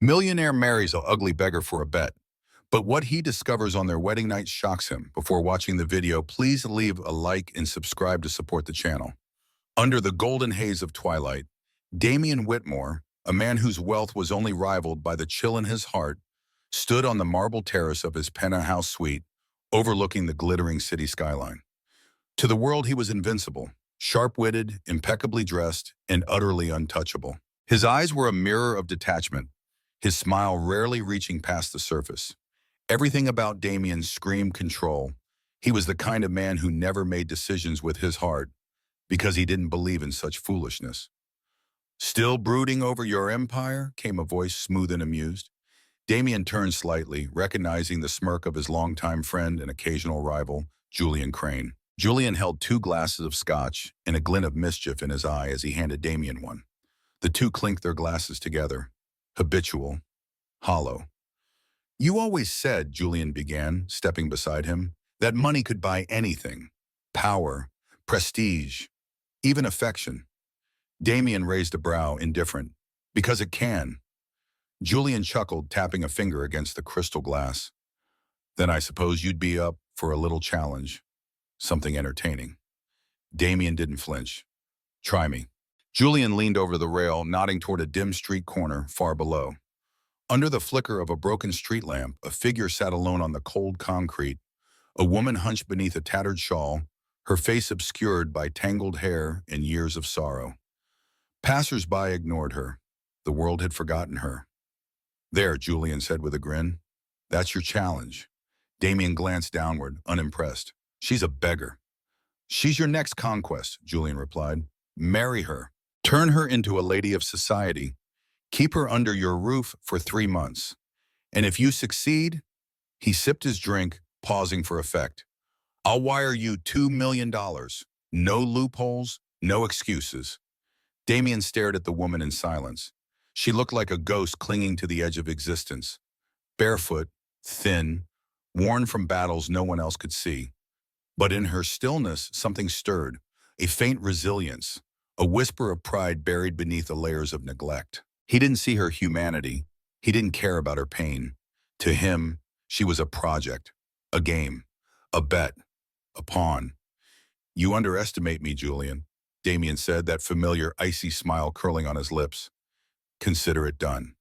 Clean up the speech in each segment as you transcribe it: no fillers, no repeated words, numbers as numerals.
Millionaire marries an ugly beggar for a bet, but what he discovers on their wedding night shocks him. Before watching the video, please leave a like and subscribe to support the channel. Under the golden haze of twilight, Damian Whitmore, a man whose wealth was only rivaled by the chill in his heart, stood on the marble terrace of his penthouse suite, overlooking the glittering city skyline. To the world, he was invincible, sharp-witted, impeccably dressed, and utterly untouchable. His eyes were a mirror of detachment, his smile rarely reaching past the surface. Everything about Damien screamed control. He was the kind of man who never made decisions with his heart because he didn't believe in such foolishness. "Still brooding over your empire?" came a voice smooth and amused. Damien turned slightly, recognizing the smirk of his longtime friend and occasional rival, Julian Crane. Julian held 2 glasses of scotch and a glint of mischief in his eye as he handed Damien one. The two clinked their glasses together, habitual, hollow. "You always said," Julian began, stepping beside him, "that money could buy anything. Power, prestige, even affection." Damien raised a brow, indifferent. "Because it can." Julian chuckled, tapping a finger against the crystal glass. "Then I suppose you'd be up for a little challenge. Something entertaining." Damien didn't flinch. "Try me." Julian leaned over the rail, nodding toward a dim street corner far below. Under the flicker of a broken street lamp, a figure sat alone on the cold concrete, a woman hunched beneath a tattered shawl, her face obscured by tangled hair and years of sorrow. Passers-by ignored her. The world had forgotten her. "There," Julian said with a grin. "That's your challenge." Damien glanced downward, unimpressed. "She's a beggar." "She's your next conquest," Julian replied. "Marry her. Turn her into a lady of society. Keep her under your roof for 3 months. And if you succeed," he sipped his drink, pausing for effect, "I'll wire you $2 million. No loopholes, no excuses." Damien stared at the woman in silence. She looked like a ghost clinging to the edge of existence. Barefoot, thin, worn from battles no one else could see. But in her stillness, something stirred, a faint resilience, a whisper of pride buried beneath the layers of neglect. He didn't see her humanity. He didn't care about her pain. To him, she was a project, a game, a bet, a pawn. "You underestimate me, Julian," Damien said, that familiar icy smile curling on his lips. "Consider it done."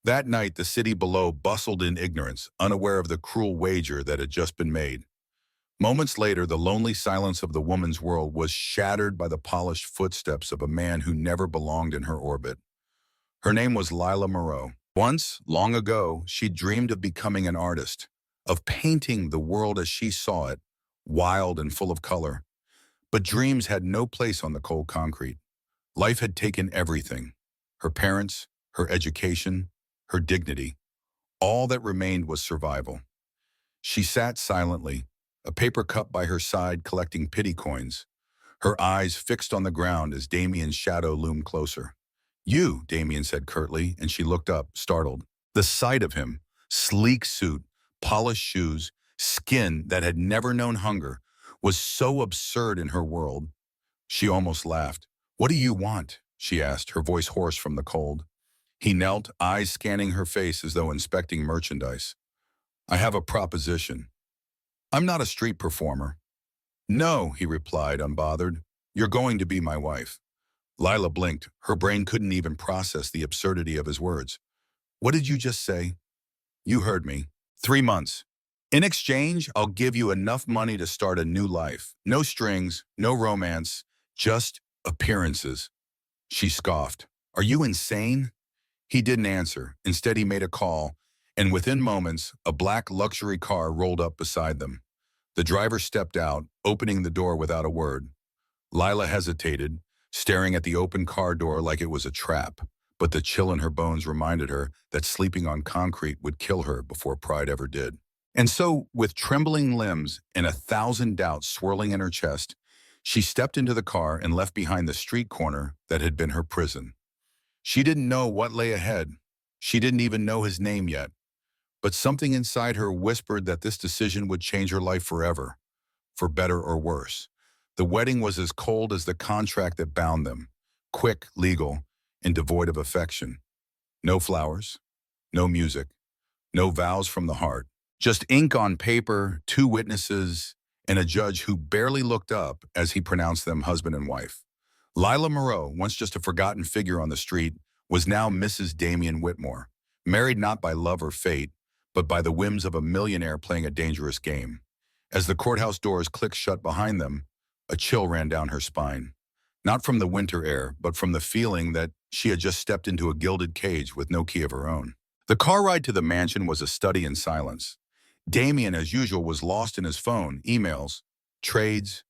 That night, the city below bustled in ignorance, unaware of the cruel wager that had just been made. Moments later, the lonely silence of the woman's world was shattered by the polished footsteps of a man who never belonged in her orbit. Her name was Lila Moreau. Once, long ago, she dreamed of becoming an artist, of painting the world as she saw it, wild and full of color. But dreams had no place on the cold concrete. Life had taken everything: her parents, her education, her dignity. All that remained was survival. She sat silently, a paper cup by her side collecting pity coins, her eyes fixed on the ground as Damien's shadow loomed closer. "You," Damien said curtly, and she looked up, startled. The sight of him, sleek suit, polished shoes, skin that had never known hunger, was so absurd in her world. She almost laughed. "What do you want?" she asked, her voice hoarse from the cold. He knelt, eyes scanning her face as though inspecting merchandise. "I have a proposition. I'm not a street performer." "No," he replied, unbothered. "You're going to be my wife." Lila blinked. Her brain couldn't even process the absurdity of his words. "What did you just say?" "You heard me. 3 months. In exchange, I'll give you enough money to start a new life. No strings, no romance, just appearances." She scoffed. "Are you insane?" He didn't answer. Instead, he made a call, and within moments, a black luxury car rolled up beside them. The driver stepped out, opening the door without a word. Lila hesitated, staring at the open car door like it was a trap, but the chill in her bones reminded her that sleeping on concrete would kill her before pride ever did. And so, with trembling limbs and 1,000 doubts swirling in her chest, she stepped into the car and left behind the street corner that had been her prison. She didn't know what lay ahead. She didn't even know his name yet. But something inside her whispered that this decision would change her life forever, for better or worse. The wedding was as cold as the contract that bound them, quick, legal, and devoid of affection. No flowers, no music, no vows from the heart. Just ink on paper, two witnesses, and a judge who barely looked up as he pronounced them husband and wife. Lila Moreau, once just a forgotten figure on the street, was now Mrs. Damian Whitmore, married not by love or fate, but by the whims of a millionaire playing a dangerous game. As the courthouse doors clicked shut behind them, a chill ran down her spine. Not from the winter air, but from the feeling that she had just stepped into a gilded cage with no key of her own. The car ride to the mansion was a study in silence. Damien, as usual, was lost in his phone, emails, trades,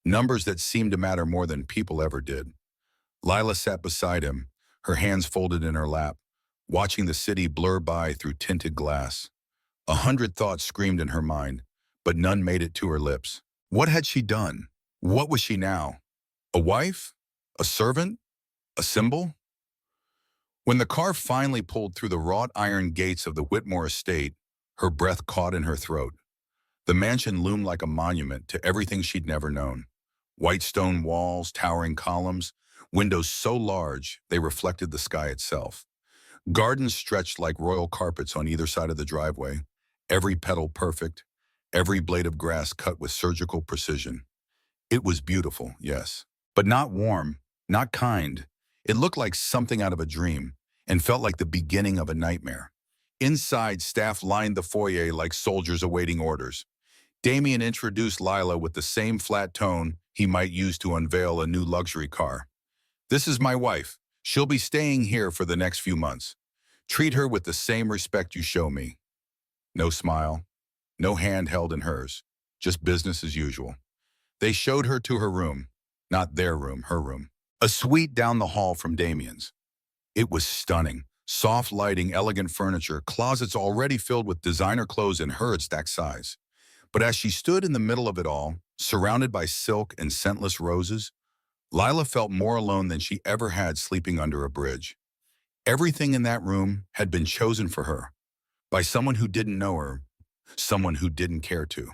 numbers that seemed to matter more than people ever did. Lila sat beside him, her hands folded in her lap, watching the city blur by through tinted glass. 100 thoughts screamed in her mind, but none made it to her lips. What had she done? What was she now? A wife? A servant? A symbol? When the car finally pulled through the wrought iron gates of the Whitmore estate, her breath caught in her throat. The mansion loomed like a monument to everything she'd never known. White stone walls, towering columns, windows so large they reflected the sky itself. Gardens stretched like royal carpets on either side of the driveway, every petal perfect, every blade of grass cut with surgical precision. It was beautiful, yes, but not warm, not kind. It looked like something out of a dream and felt like the beginning of a nightmare. Inside, staff lined the foyer like soldiers awaiting orders. Damien introduced Lila with the same flat tone he might use to unveil a new luxury car. This is my wife. She'll be staying here for the next few months. Treat her with the same respect you show me. No smile, no hand held in hers, just business as usual. They showed her to her room, not their room, her room. A suite down the hall from Damien's. It was stunning. Soft lighting, elegant furniture, closets already filled with designer clothes in her exact size. But as she stood in the middle of it all, surrounded by silk and scentless roses, Lila felt more alone than she ever had sleeping under a bridge. Everything in that room had been chosen for her, by someone who didn't know her, someone who didn't care to.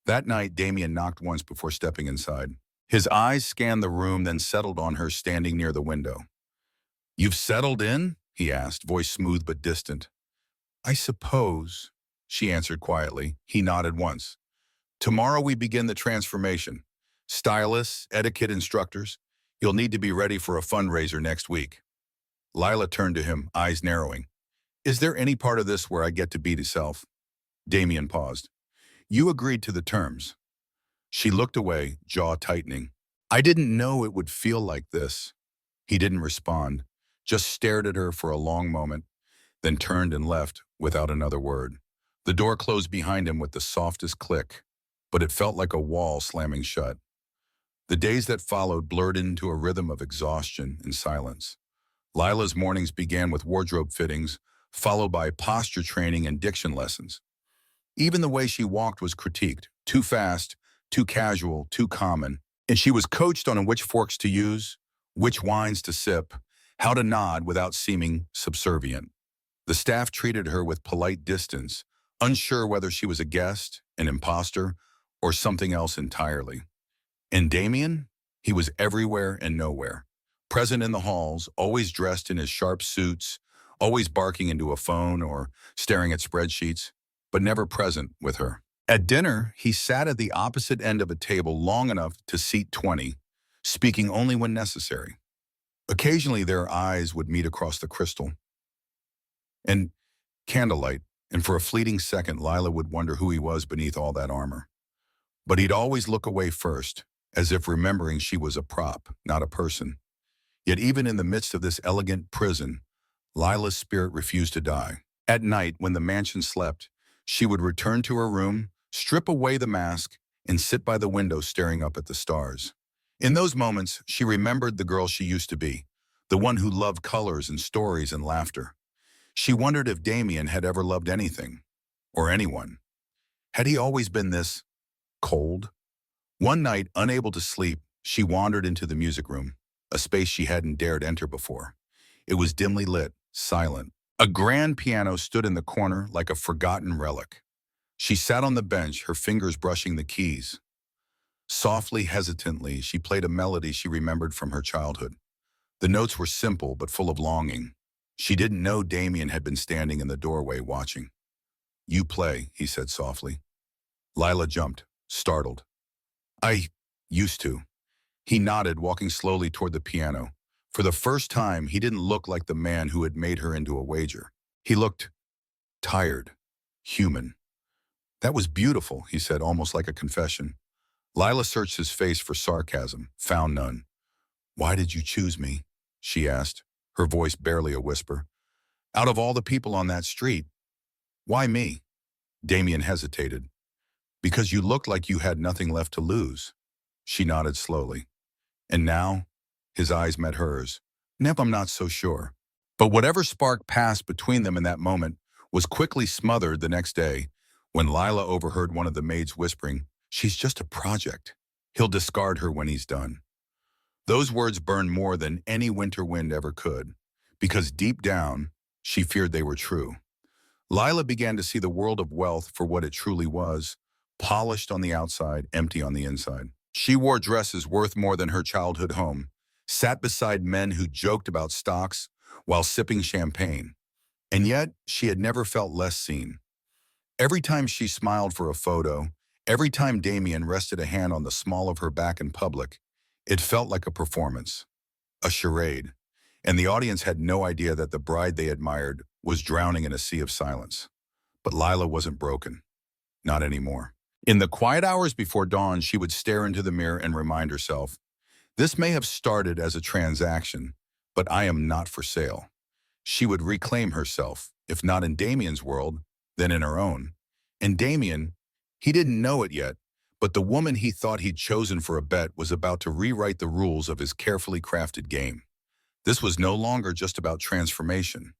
That night, Damien knocked once before stepping inside. His eyes scanned the room, then settled on her standing near the window. "You've settled in?" he asked, voice smooth but distant. "I suppose," she answered quietly. He nodded once. "Tomorrow we begin the transformation. Stylists, etiquette instructors. You'll need to be ready for a fundraiser next week." Lila turned to him, eyes narrowing. "Is there any part of this where I get to be myself?" Damien paused. "You agreed to the terms." She looked away, jaw tightening. "I didn't know it would feel like this." He didn't respond, just stared at her for a long moment, then turned and left without another word. The door closed behind him with the softest click, but it felt like a wall slamming shut. The days that followed blurred into a rhythm of exhaustion and silence. Lila's mornings began with wardrobe fittings, followed by posture training and diction lessons. Even the way she walked was critiqued, too fast, too casual, too common, and she was coached on which forks to use, which wines to sip, how to nod without seeming subservient. The staff treated her with polite distance, unsure whether she was a guest, an imposter, or something else entirely. And Damien? He was everywhere and nowhere. Present in the halls, always dressed in his sharp suits, always barking into a phone or staring at spreadsheets, but never present with her. At dinner, he sat at the opposite end of a table long enough to seat 20, speaking only when necessary. Occasionally, their eyes would meet across the crystal and candlelight, and for a fleeting second, Lila would wonder who he was beneath all that armor. But he'd always look away first, as if remembering she was a prop, not a person. Yet even in the midst of this elegant prison, Lila's spirit refused to die. At night, when the mansion slept, she would return to her room, strip away the mask, and sit by the window staring up at the stars. In those moments, she remembered the girl she used to be, the one who loved colors and stories and laughter. She wondered if Damien had ever loved anything, or anyone. Had he always been this cold? One night, unable to sleep, she wandered into the music room, a space she hadn't dared enter before. It was dimly lit, silent. A grand piano stood in the corner like a forgotten relic. She sat on the bench, her fingers brushing the keys. Softly, hesitantly, she played a melody she remembered from her childhood. The notes were simple but full of longing. She didn't know Damien had been standing in the doorway watching. "You play," he said softly. Lila jumped, startled. "I used to." He nodded, walking slowly toward the piano. For the first time, he didn't look like the man who had made her into a wager. He looked tired, human. "That was beautiful," he said, almost like a confession. Lila searched his face for sarcasm, found none. "Why did you choose me?" she asked, her voice barely a whisper. "Out of all the people on that street, why me?" Damien hesitated. "Because you looked like you had nothing left to lose." She nodded slowly. "And now?" His eyes met hers. "Nep, I'm not so sure." But whatever spark passed between them in that moment was quickly smothered the next day when Lila overheard one of the maids whispering, "She's just a project. He'll discard her when he's done." Those words burned more than any winter wind ever could, because deep down, she feared they were true. Lila began to see the world of wealth for what it truly was, polished on the outside, empty on the inside. She wore dresses worth more than her childhood home, sat beside men who joked about stocks while sipping champagne, and yet she had never felt less seen. Every time she smiled for a photo, every time Damien rested a hand on the small of her back in public, it felt like a performance, a charade, and the audience had no idea that the bride they admired was drowning in a sea of silence. But Lila wasn't broken. Not anymore. In the quiet hours before dawn, she would stare into the mirror and remind herself, "This may have started as a transaction, but I am not for sale." She would reclaim herself, if not in Damien's world, then in her own. And Damien, he didn't know it yet, but the woman he thought he'd chosen for a bet was about to rewrite the rules of his carefully crafted game. This was no longer just about transformation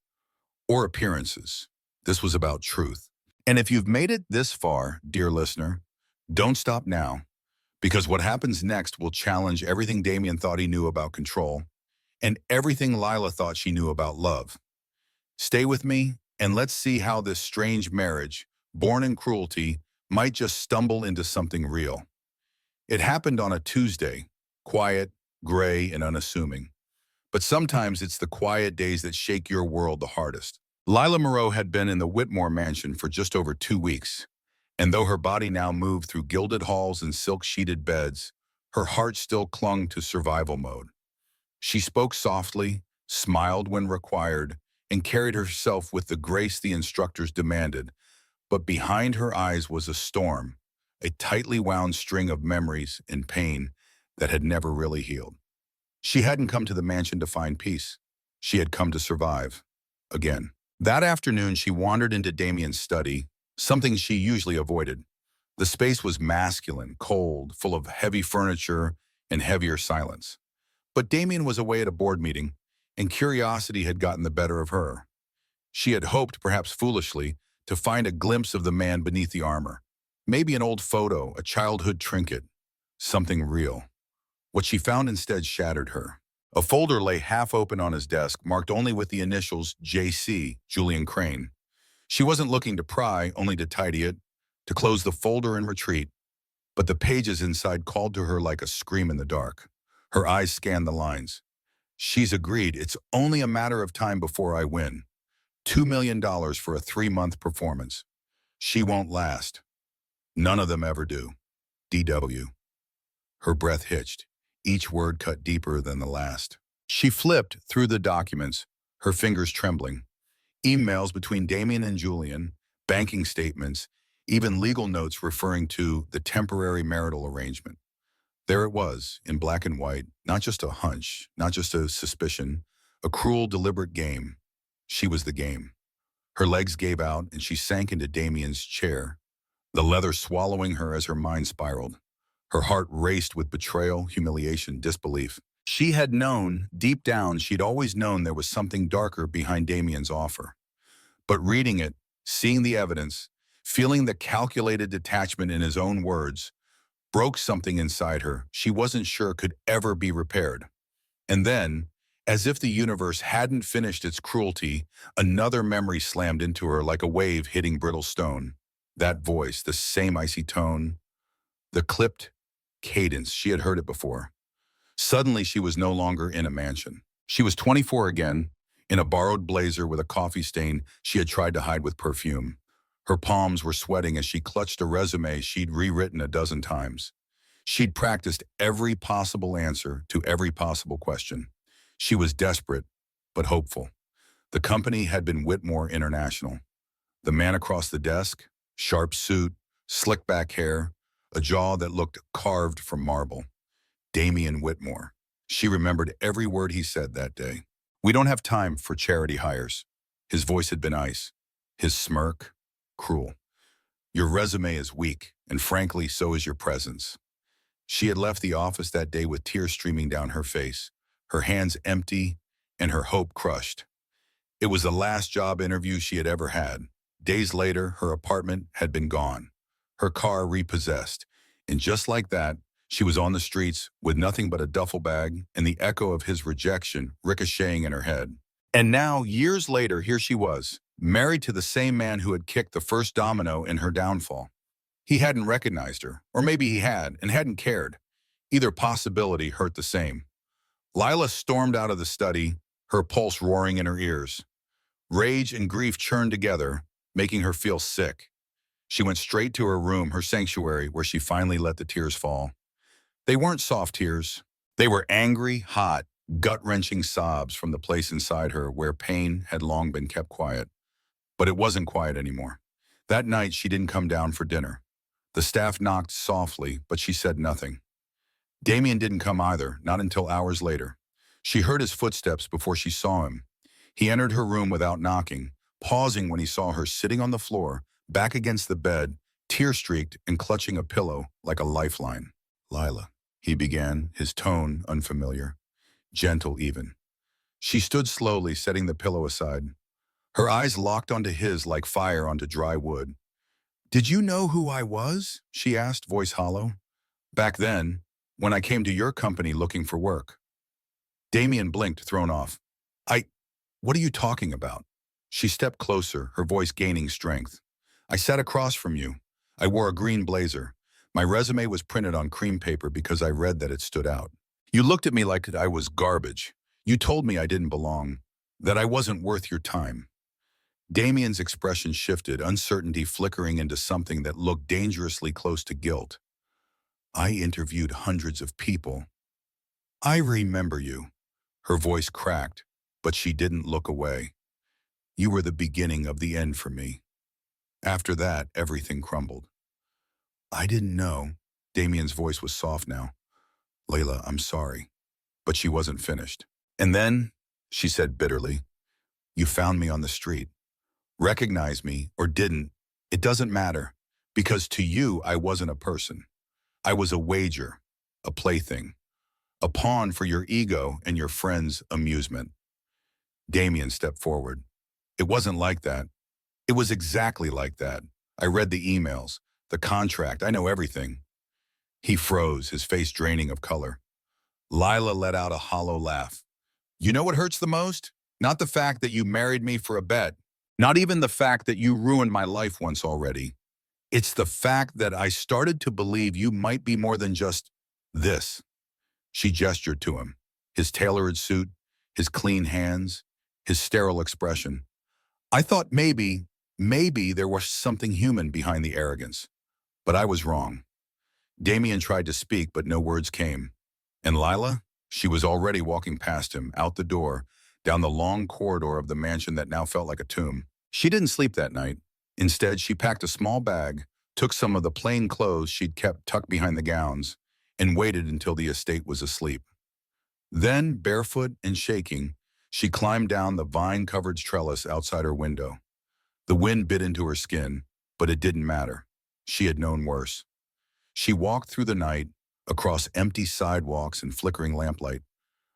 or appearances. This was about truth. And if you've made it this far, dear listener, don't stop now, because what happens next will challenge everything Damien thought he knew about control and everything Lila thought she knew about love. Stay with me, and let's see how this strange marriage, born in cruelty, might just stumble into something real. It happened on a Tuesday, quiet, gray, and unassuming. But sometimes it's the quiet days that shake your world the hardest. Lila Moreau had been in the Whitmore mansion for just over 2 weeks, and though her body now moved through gilded halls and silk-sheeted beds, her heart still clung to survival mode. She spoke softly, smiled when required, and carried herself with the grace the instructors demanded. But behind her eyes was a storm, a tightly wound string of memories and pain that had never really healed. She hadn't come to the mansion to find peace. She had come to survive. Again. That afternoon, she wandered into Damien's study, something she usually avoided. The space was masculine, cold, full of heavy furniture and heavier silence. But Damien was away at a board meeting, and curiosity had gotten the better of her. She had hoped, perhaps foolishly, to find a glimpse of the man beneath the armor. Maybe an old photo, a childhood trinket, something real. What she found instead shattered her. A folder lay half open on his desk, marked only with the initials JC, Julian Crane. She wasn't looking to pry, only to tidy it, to close the folder and retreat. But the pages inside called to her like a scream in the dark. Her eyes scanned the lines. "She's agreed. It's only a matter of time before I win. $2 million for a 3-month performance. She won't last. None of them ever do. DW." Her breath hitched, each word cut deeper than the last. She flipped through the documents, her fingers trembling. Emails between Damien and Julian, banking statements, even legal notes referring to the temporary marital arrangement. There it was, in black and white, not just a hunch, not just a suspicion, a cruel, deliberate game. She was the game. Her legs gave out, and she sank into Damien's chair, the leather swallowing her as her mind spiraled. Her heart raced with betrayal, humiliation, disbelief. She had known, deep down, she'd always known there was something darker behind Damien's offer. But reading it, seeing the evidence, feeling the calculated detachment in his own words, broke something inside her she wasn't sure could ever be repaired. And then, as if the universe hadn't finished its cruelty, another memory slammed into her like a wave hitting brittle stone. That voice, the same icy tone, the clipped cadence, she had heard it before. Suddenly, she was no longer in a mansion. She was 24 again, In a borrowed blazer with a coffee stain she had tried to hide with perfume. Her palms were sweating as she clutched a resume she'd rewritten a dozen times. She'd practiced every possible answer to every possible question. She was desperate, but hopeful. The company had been Whitmore International. The man across the desk, sharp suit, slick back hair, a jaw that looked carved from marble. Damian Whitmore. She remembered every word he said that day. "We don't have time for charity hires." His voice had been ice. His smirk, cruel. "Your resume is weak, and frankly, so is your presence." She had left the office that day with tears streaming down her face, her hands empty and her hope crushed. It was the last job interview she had ever had. Days later, her apartment had been gone, her car repossessed, and just like that, she was on the streets with nothing but a duffel bag and the echo of his rejection ricocheting in her head. And now, years later, here she was, married to the same man who had kicked the first domino in her downfall. He hadn't recognized her, or maybe he had and hadn't cared. Either possibility hurt the same. Lila stormed out of the study, her pulse roaring in her ears. Rage and grief churned together, making her feel sick. She went straight to her room, her sanctuary, where she finally let the tears fall. They weren't soft tears. They were angry, hot, gut-wrenching sobs from the place inside her where pain had long been kept quiet. But it wasn't quiet anymore. That night, she didn't come down for dinner. The staff knocked softly, but she said nothing. Damien didn't come either, not until hours later. She heard his footsteps before she saw him. He entered her room without knocking, pausing when he saw her sitting on the floor, back against the bed, tear-streaked and clutching a pillow like a lifeline. "Lila," he began, his tone unfamiliar, gentle even. She stood slowly, setting the pillow aside. Her eyes locked onto his like fire onto dry wood. "Did you know who I was?" she asked, voice hollow. "Back then, when I came to your company looking for work." Damien blinked, thrown off. What are you talking about?" She stepped closer, her voice gaining strength. "I sat across from you. I wore a green blazer. My resume was printed on cream paper because I read that it stood out. You looked at me like I was garbage. You told me I didn't belong, that I wasn't worth your time." Damien's expression shifted, uncertainty flickering into something that looked dangerously close to guilt. "I interviewed hundreds of people. I remember you." Her voice cracked, but she didn't look away. "You were the beginning of the end for me. After that, everything crumbled." "I didn't know." Damien's voice was soft now. "Layla, I'm sorry." But she wasn't finished. "And then," she said bitterly, "you found me on the street. Recognized me or didn't, it doesn't matter, because to you I wasn't a person. I was a wager, a plaything, a pawn for your ego and your friends' amusement." Damien stepped forward. "It wasn't like that. It was exactly like that. I read the emails, the contract, I know everything." He froze, his face draining of color. Lila let out a hollow laugh. "You know what hurts the most? Not the fact that you married me for a bet. Not even the fact that you ruined my life once already. It's the fact that I started to believe you might be more than just this." She gestured to him, his tailored suit, his clean hands, his sterile expression. "I thought maybe there was something human behind the arrogance. But I was wrong." Damien tried to speak, but no words came. And Lila? She was already walking past him, out the door, down the long corridor of the mansion that now felt like a tomb. She didn't sleep that night. Instead, she packed a small bag, took some of the plain clothes she'd kept tucked behind the gowns, and waited until the estate was asleep. Then, barefoot and shaking, she climbed down the vine-covered trellis outside her window. The wind bit into her skin, but it didn't matter. She had known worse. She walked through the night, across empty sidewalks and flickering lamplight,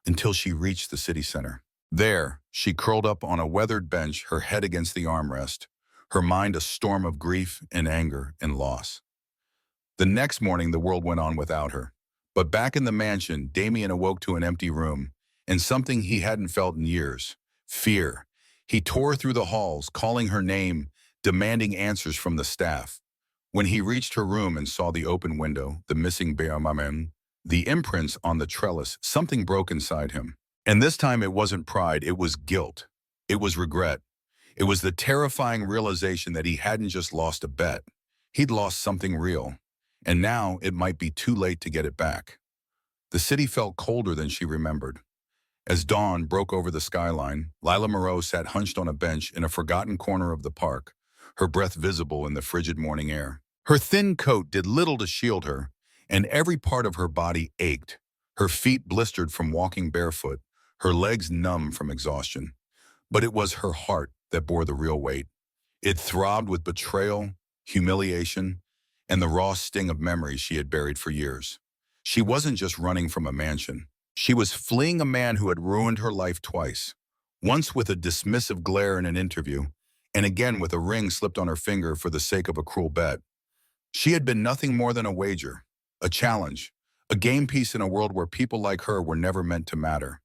until she reached the city center. There, she curled up on a weathered bench, her head against the armrest, her mind a storm of grief and anger and loss. The next morning, the world went on without her. But back in the mansion, Damien awoke to an empty room, and something he hadn't felt in years: fear. He tore through the halls, calling her name, demanding answers from the staff. When he reached her room and saw the open window, the missing Bearmamen, the imprints on the trellis, something broke inside him. And this time it wasn't pride, it was guilt. It was regret. It was the terrifying realization that he hadn't just lost a bet. He'd lost something real. And now it might be too late to get it back. The city felt colder than she remembered. As dawn broke over the skyline, Lila Moreau sat hunched on a bench in a forgotten corner of the park, her breath visible in the frigid morning air. Her thin coat did little to shield her, and every part of her body ached. Her feet blistered from walking barefoot, her legs numb from exhaustion. But it was her heart that bore the real weight. It throbbed with betrayal, humiliation, and the raw sting of memories she had buried for years. She wasn't just running from a mansion. She was fleeing a man who had ruined her life twice. Once with a dismissive glare in an interview, and again with a ring slipped on her finger for the sake of a cruel bet. She had been nothing more than a wager, a challenge, a game piece in a world where people like her were never meant to matter.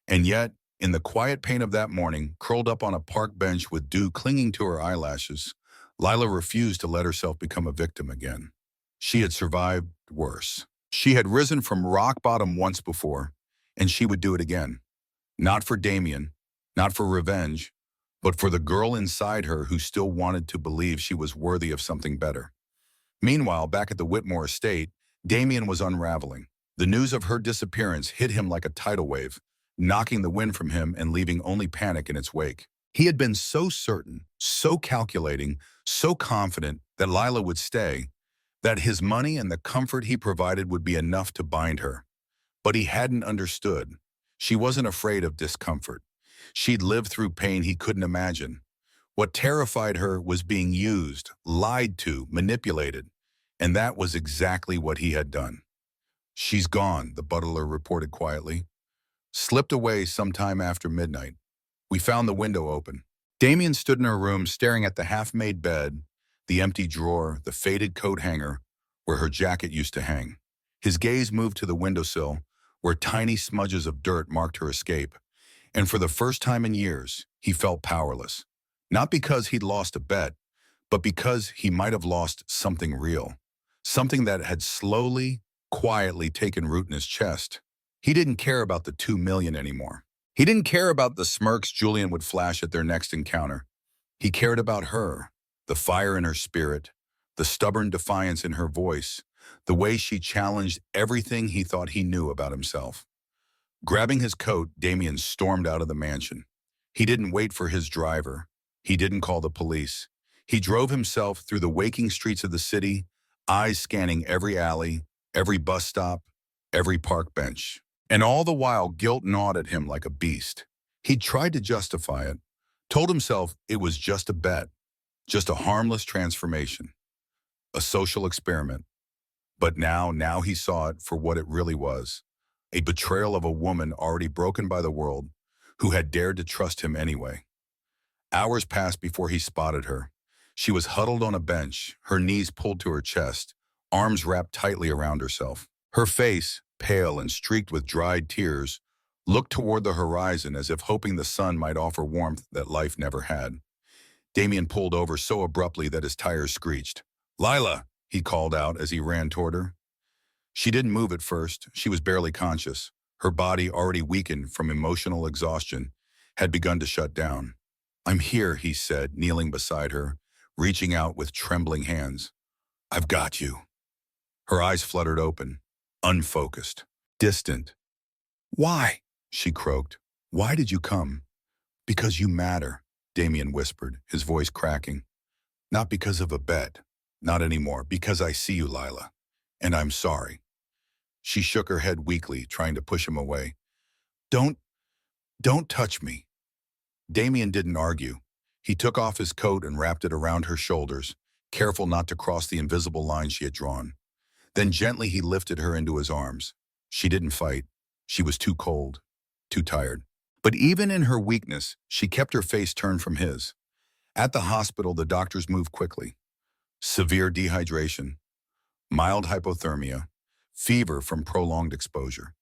And yet, in the quiet pain of that morning, curled up on a park bench with dew clinging to her eyelashes, Lila refused to let herself become a victim again. She had survived worse. She had risen from rock bottom once before, and she would do it again. Not for Damien, not for revenge, but for the girl inside her who still wanted to believe she was worthy of something better. Meanwhile, back at the Whitmore estate, Damien was unraveling. The news of her disappearance hit him like a tidal wave, knocking the wind from him and leaving only panic in its wake. He had been so certain, so calculating, so confident that Lila would stay, that his money and the comfort he provided would be enough to bind her. But he hadn't understood. She wasn't afraid of discomfort. She'd lived through pain he couldn't imagine. What terrified her was being used, lied to, manipulated, and that was exactly what he had done. "She's gone," the butler reported quietly. "Slipped away sometime after midnight. We found the window open." Damien stood in her room staring at the half-made bed, the empty drawer, the faded coat hanger where her jacket used to hang. His gaze moved to the windowsill, where tiny smudges of dirt marked her escape. And for the first time in years, he felt powerless. Not because he'd lost a bet, but because he might have lost something real. Something that had slowly, quietly taken root in his chest. He didn't care about the $2 million anymore. He didn't care about the smirks Julian would flash at their next encounter. He cared about her, the fire in her spirit, the stubborn defiance in her voice, the way she challenged everything he thought he knew about himself. Grabbing his coat, Damien stormed out of the mansion. He didn't wait for his driver. He didn't call the police. He drove himself through the waking streets of the city, eyes scanning every alley, every bus stop, every park bench. And all the while, guilt gnawed at him like a beast. He tried to justify it, told himself it was just a bet, just a harmless transformation, a social experiment. But now he saw it for what it really was, a betrayal of a woman already broken by the world who had dared to trust him anyway. Hours passed before he spotted her. She was huddled on a bench, her knees pulled to her chest, arms wrapped tightly around herself. Her face, pale and streaked with dried tears, looked toward the horizon as if hoping the sun might offer warmth that life never had. Damien pulled over so abruptly that his tires screeched. "Lila!" he called out as he ran toward her. She didn't move at first. She was barely conscious. Her body, already weakened from emotional exhaustion, had begun to shut down. "I'm here," he said, kneeling beside her, reaching out with trembling hands. "I've got you." Her eyes fluttered open, unfocused, distant. "Why?" she croaked. "Why did you come?" "Because you matter," Damien whispered, his voice cracking. "Not because of a bet. Not anymore. Because I see you, Lila. And I'm sorry." She shook her head weakly, trying to push him away. Don't touch me." Damien didn't argue. He took off his coat and wrapped it around her shoulders, careful not to cross the invisible line she had drawn. Then gently he lifted her into his arms. She didn't fight. She was too cold, too tired. But even in her weakness, she kept her face turned from his. At the hospital, the doctors moved quickly. Severe dehydration, mild hypothermia, fever from prolonged exposure.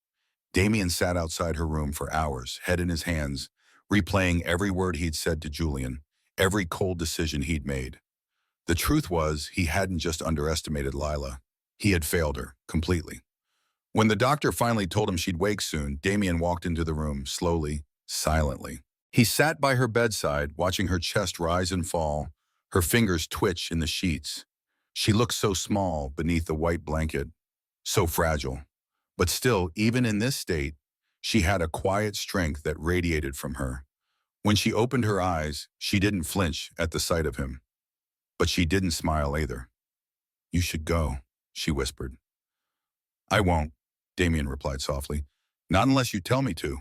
Damien sat outside her room for hours, head in his hands, replaying every word he'd said to Julian, every cold decision he'd made. The truth was, he hadn't just underestimated Lila. He had failed her, completely. When the doctor finally told him she'd wake soon, Damien walked into the room, slowly, silently. He sat by her bedside, watching her chest rise and fall, her fingers twitch in the sheets. She looked so small beneath the white blanket, so fragile. But still, even in this state, she had a quiet strength that radiated from her. When she opened her eyes, she didn't flinch at the sight of him. But she didn't smile either. "You should go," she whispered. "I won't," Damien replied softly. "Not unless you tell me to."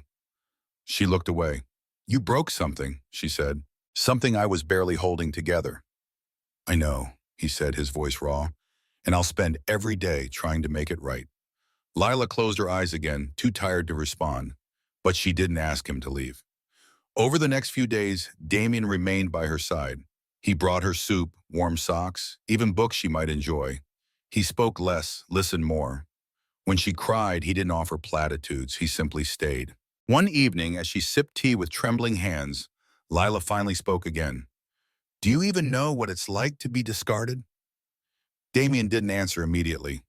She looked away. "You broke something," she said. "Something I was barely holding together." "I know," he said, his voice raw, "and I'll spend every day trying to make it right." Lila closed her eyes again, too tired to respond, but she didn't ask him to leave. Over the next few days, Damien remained by her side. He brought her soup, warm socks, even books she might enjoy. He spoke less, listened more. When she cried, he didn't offer platitudes, he simply stayed. One evening, as she sipped tea with trembling hands, Lila finally spoke again. "Do you even know what it's like to be discarded?" Damien didn't answer immediately.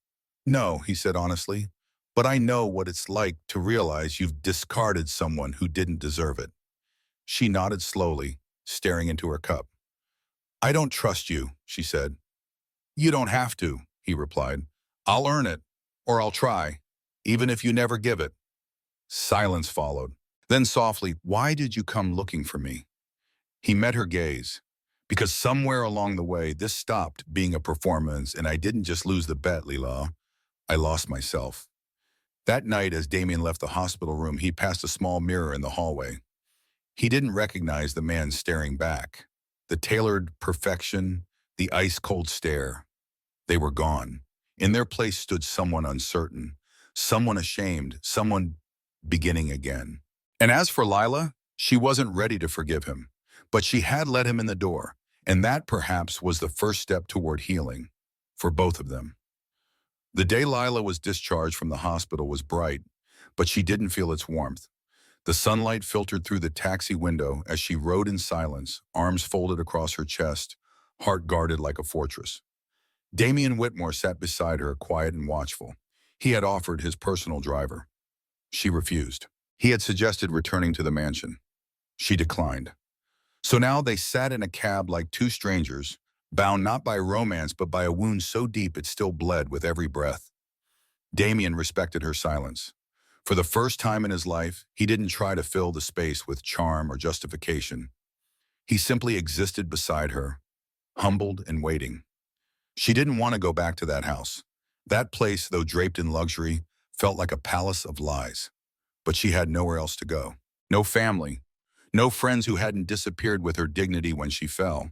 "No," he said honestly, "but I know what it's like to realize you've discarded someone who didn't deserve it." She nodded slowly, staring into her cup. "I don't trust you," she said. "You don't have to," he replied. "I'll earn it, or I'll try, even if you never give it." Silence followed. Then softly, "Why did you come looking for me?" He met her gaze. "Because somewhere along the way, this stopped being a performance, and I didn't just lose the bet, Lila. I lost myself." That night, as Damien left the hospital room, he passed a small mirror in the hallway. He didn't recognize the man staring back. The tailored perfection, the ice-cold stare. They were gone. In their place stood someone uncertain, someone ashamed, someone beginning again. And as for Lila, she wasn't ready to forgive him, but she had let him in the door, and that perhaps was the first step toward healing, for both of them. The day Lila was discharged from the hospital was bright, but she didn't feel its warmth. The sunlight filtered through the taxi window as she rode in silence, arms folded across her chest, heart guarded like a fortress. Damien Whitmore sat beside her, quiet and watchful. He had offered his personal driver. She refused. He had suggested returning to the mansion. She declined. So now they sat in a cab like two strangers, bound not by romance but by a wound so deep it still bled with every breath. Damien respected her silence. For the first time in his life, he didn't try to fill the space with charm or justification. He simply existed beside her, humbled and waiting. She didn't want to go back to that house. That place, though draped in luxury, felt like a palace of lies. But she had nowhere else to go. No family. No friends who hadn't disappeared with her dignity when she fell.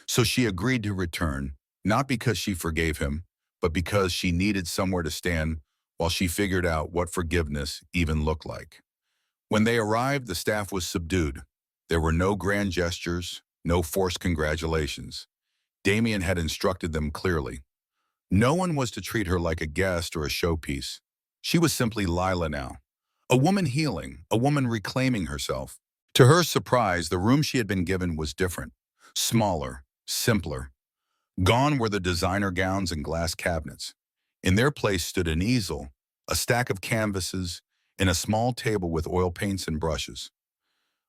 So she agreed to return, not because she forgave him, but because she needed somewhere to stand while she figured out what forgiveness even looked like. When they arrived, the staff was subdued. There were no grand gestures, no forced congratulations. Damien had instructed them clearly. No one was to treat her like a guest or a showpiece. She was simply Lila now. A woman healing, a woman reclaiming herself. To her surprise, the room she had been given was different. Smaller, simpler. Gone were the designer gowns and glass cabinets. In their place stood an easel, a stack of canvases, and a small table with oil paints and brushes.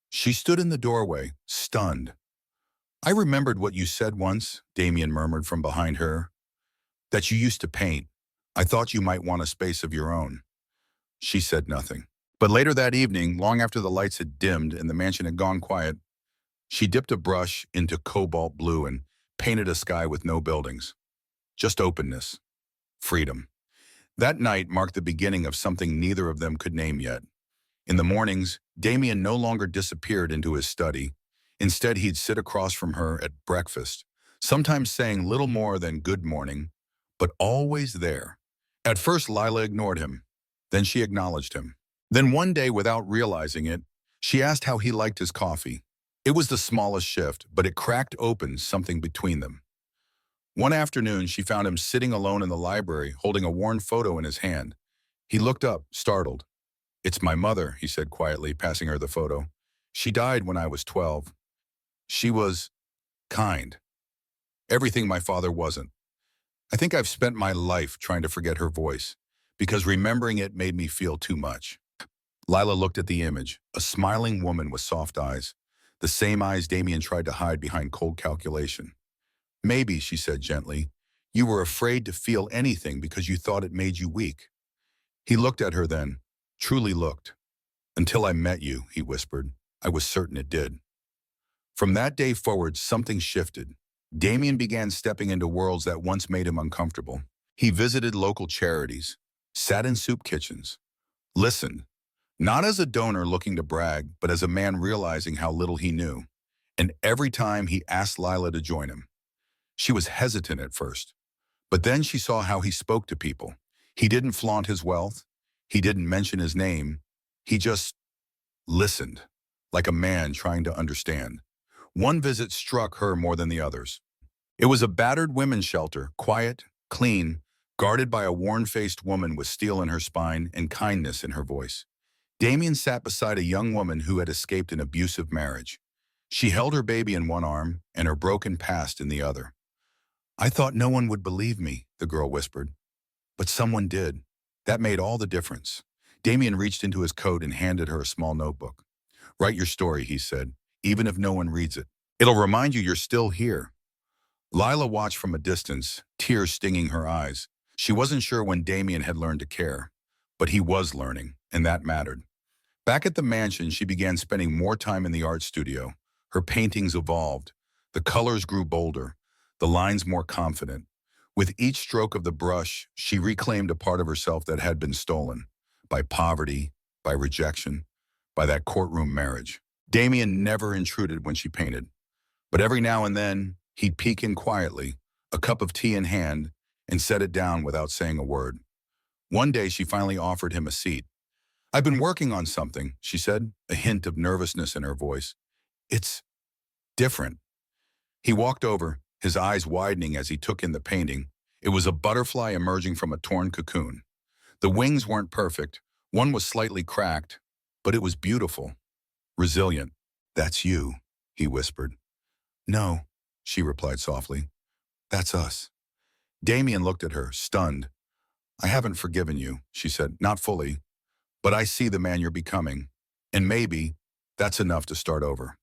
She stood in the doorway, stunned. "I remembered what you said once," Damien murmured from behind her, "that you used to paint. I thought you might want a space of your own." She said nothing. But later that evening, long after the lights had dimmed and the mansion had gone quiet, she dipped a brush into cobalt blue and painted a sky with no buildings. Just openness. Freedom. That night marked the beginning of something neither of them could name yet. In the mornings, Damien no longer disappeared into his study. Instead, he'd sit across from her at breakfast, sometimes saying little more than good morning, but always there. At first, Lila ignored him. Then she acknowledged him. Then one day, without realizing it, she asked how he liked his coffee. It was the smallest shift, but it cracked open something between them. One afternoon, she found him sitting alone in the library, holding a worn photo in his hand. He looked up, startled. "It's my mother," he said quietly, passing her the photo. "She died when I was 12. She was kind. Everything my father wasn't. I think I've spent my life trying to forget her voice, because remembering it made me feel too much." Lila looked at the image, a smiling woman with soft eyes. the same eyes Damien tried to hide behind cold calculation. Maybe, she said gently, you were afraid to feel anything because you thought it made you weak. He looked at her then, truly looked. Until I met you, he whispered, I was certain it did. From that day forward, something shifted. Damien began stepping into worlds that once made him uncomfortable. He visited local charities, sat in soup kitchens, listened, not as a donor looking to brag, but as a man realizing how little he knew. And every time he asked Lila to join him. She was hesitant at first, but then she saw how he spoke to people. He didn't flaunt his wealth. He didn't mention his name. He just listened, like a man trying to understand. One visit struck her more than the others. It was a battered women's shelter, quiet, clean, guarded by a worn-faced woman with steel in her spine and kindness in her voice. Damien sat beside a young woman who had escaped an abusive marriage. She held her baby in one arm and her broken past in the other. I thought no one would believe me, the girl whispered. But someone did. That made all the difference. Damien reached into his coat and handed her a small notebook. Write your story, he said, even if no one reads it. It'll remind you you're still here. Lila watched from a distance, tears stinging her eyes. She wasn't sure when Damien had learned to care, but he was learning, and that mattered. Back at the mansion, she began spending more time in the art studio. Her paintings evolved. The colors grew bolder, the lines more confident. With each stroke of the brush, she reclaimed a part of herself that had been stolen by poverty, by rejection, by that courtroom marriage. Damien never intruded when she painted, but every now and then, he'd peek in quietly, a cup of tea in hand, and set it down without saying a word. One day, she finally offered him a seat. I've been working on something, she said, a hint of nervousness in her voice. It's different. He walked over, his eyes widening as he took in the painting. It was a butterfly emerging from a torn cocoon. The wings weren't perfect. One was slightly cracked, but it was beautiful, resilient. That's you, he whispered. No, she replied softly. That's us. Damien looked at her, stunned. I haven't forgiven you, she said, not fully, but I see the man you're becoming, and maybe that's enough to start over.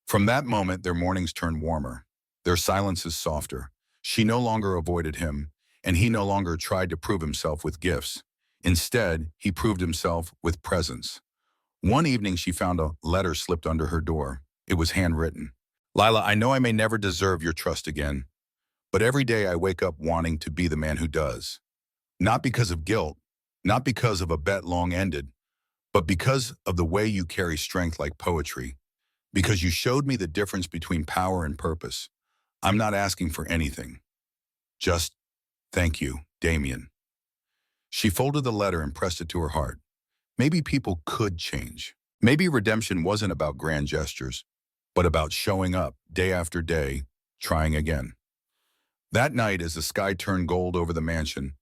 From that moment, their mornings turned warmer, their silences softer. She no longer avoided him, and he no longer tried to prove himself with gifts. Instead, he proved himself with presence. One evening, she found a letter slipped under her door. It was handwritten. Lila, I know I may never deserve your trust again, but every day I wake up wanting to be the man who does. Not because of guilt, not because of a bet long ended, but because of the way you carry strength like poetry, because you showed me the difference between power and purpose. I'm not asking for anything. Just thank you, Damien. She folded the letter and pressed it to her heart. Maybe people could change. Maybe redemption wasn't about grand gestures, but about showing up day after day, trying again. That night, as the sky turned gold over the mansion,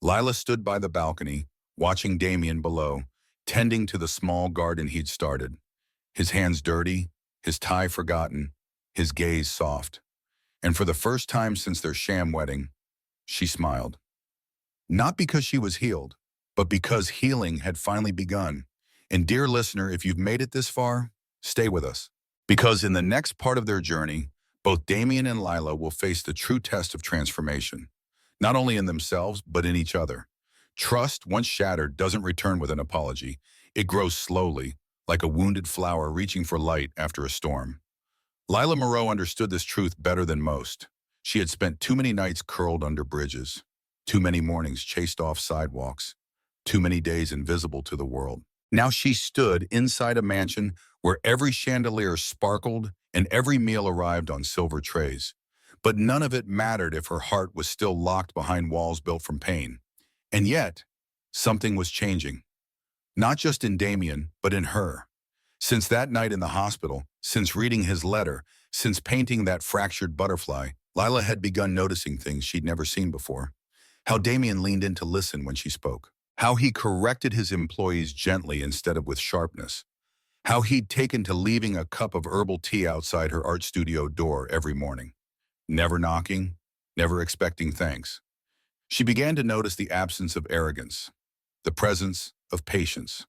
Lila stood by the balcony, watching Damien below, tending to the small garden he'd started. His hands dirty, his tie forgotten, his gaze soft. And for the first time since their sham wedding, she smiled. Not because she was healed, but because healing had finally begun. And dear listener, if you've made it this far, stay with us. Because in the next part of their journey, both Damien and Lila will face the true test of transformation, not only in themselves, but in each other. Trust, once shattered, doesn't return with an apology. It grows slowly, like a wounded flower reaching for light after a storm. Lila Moreau understood this truth better than most. She had spent too many nights curled under bridges, too many mornings chased off sidewalks, too many days invisible to the world. Now she stood inside a mansion where every chandelier sparkled and every meal arrived on silver trays. But none of it mattered if her heart was still locked behind walls built from pain. And yet, something was changing. Not just in Damien, but in her. Since that night in the hospital, since reading his letter, since painting that fractured butterfly, Lila had begun noticing things she'd never seen before. How Damien leaned in to listen when she spoke. How he corrected his employees gently instead of with sharpness. How he'd taken to leaving a cup of herbal tea outside her art studio door every morning. Never knocking, never expecting thanks. She began to notice the absence of arrogance, the presence of patience.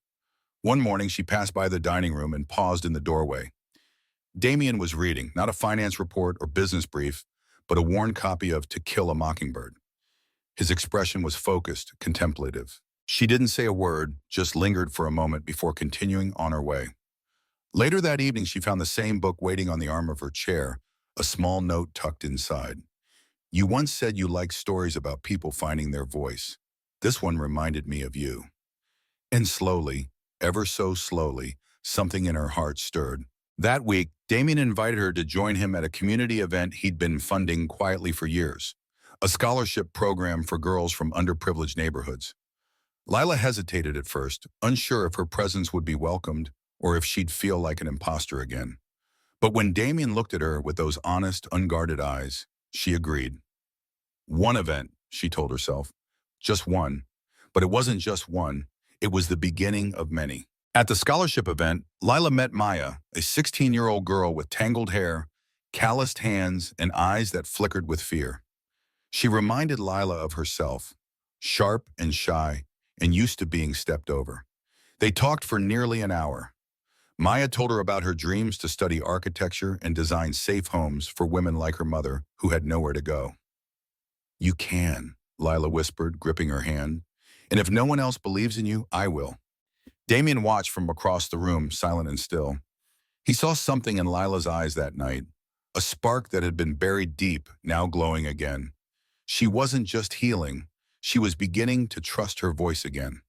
One morning, she passed by the dining room and paused in the doorway. Damien was reading, not a finance report or business brief, but a worn copy of To Kill a Mockingbird. His expression was focused, contemplative. She didn't say a word, just lingered for a moment before continuing on her way. Later that evening, she found the same book waiting on the arm of her chair, a small note tucked inside. You once said you liked stories about people finding their voice. This one reminded me of you. And slowly, ever so slowly, something in her heart stirred. That week, Damien invited her to join him at a community event he'd been funding quietly for years, a scholarship program for girls from underprivileged neighborhoods. Lila hesitated at first, unsure if her presence would be welcomed or if she'd feel like an imposter again. But when Damien looked at her with those honest, unguarded eyes, she agreed. One event, she told herself. Just one. But it wasn't just one. It was the beginning of many. At the scholarship event, Lila met Maya, a 16-year-old girl with tangled hair, calloused hands, and eyes that flickered with fear. She reminded Lila of herself, sharp and shy, and used to being stepped over. They talked for nearly an hour. Maya told her about her dreams to study architecture and design safe homes for women like her mother who had nowhere to go. You can, Lila whispered, gripping her hand. And if no one else believes in you, I will. Damien watched from across the room, silent and still. He saw something in Lila's eyes that night, a spark that had been buried deep, now glowing again. She wasn't just healing, she was beginning to trust her voice again.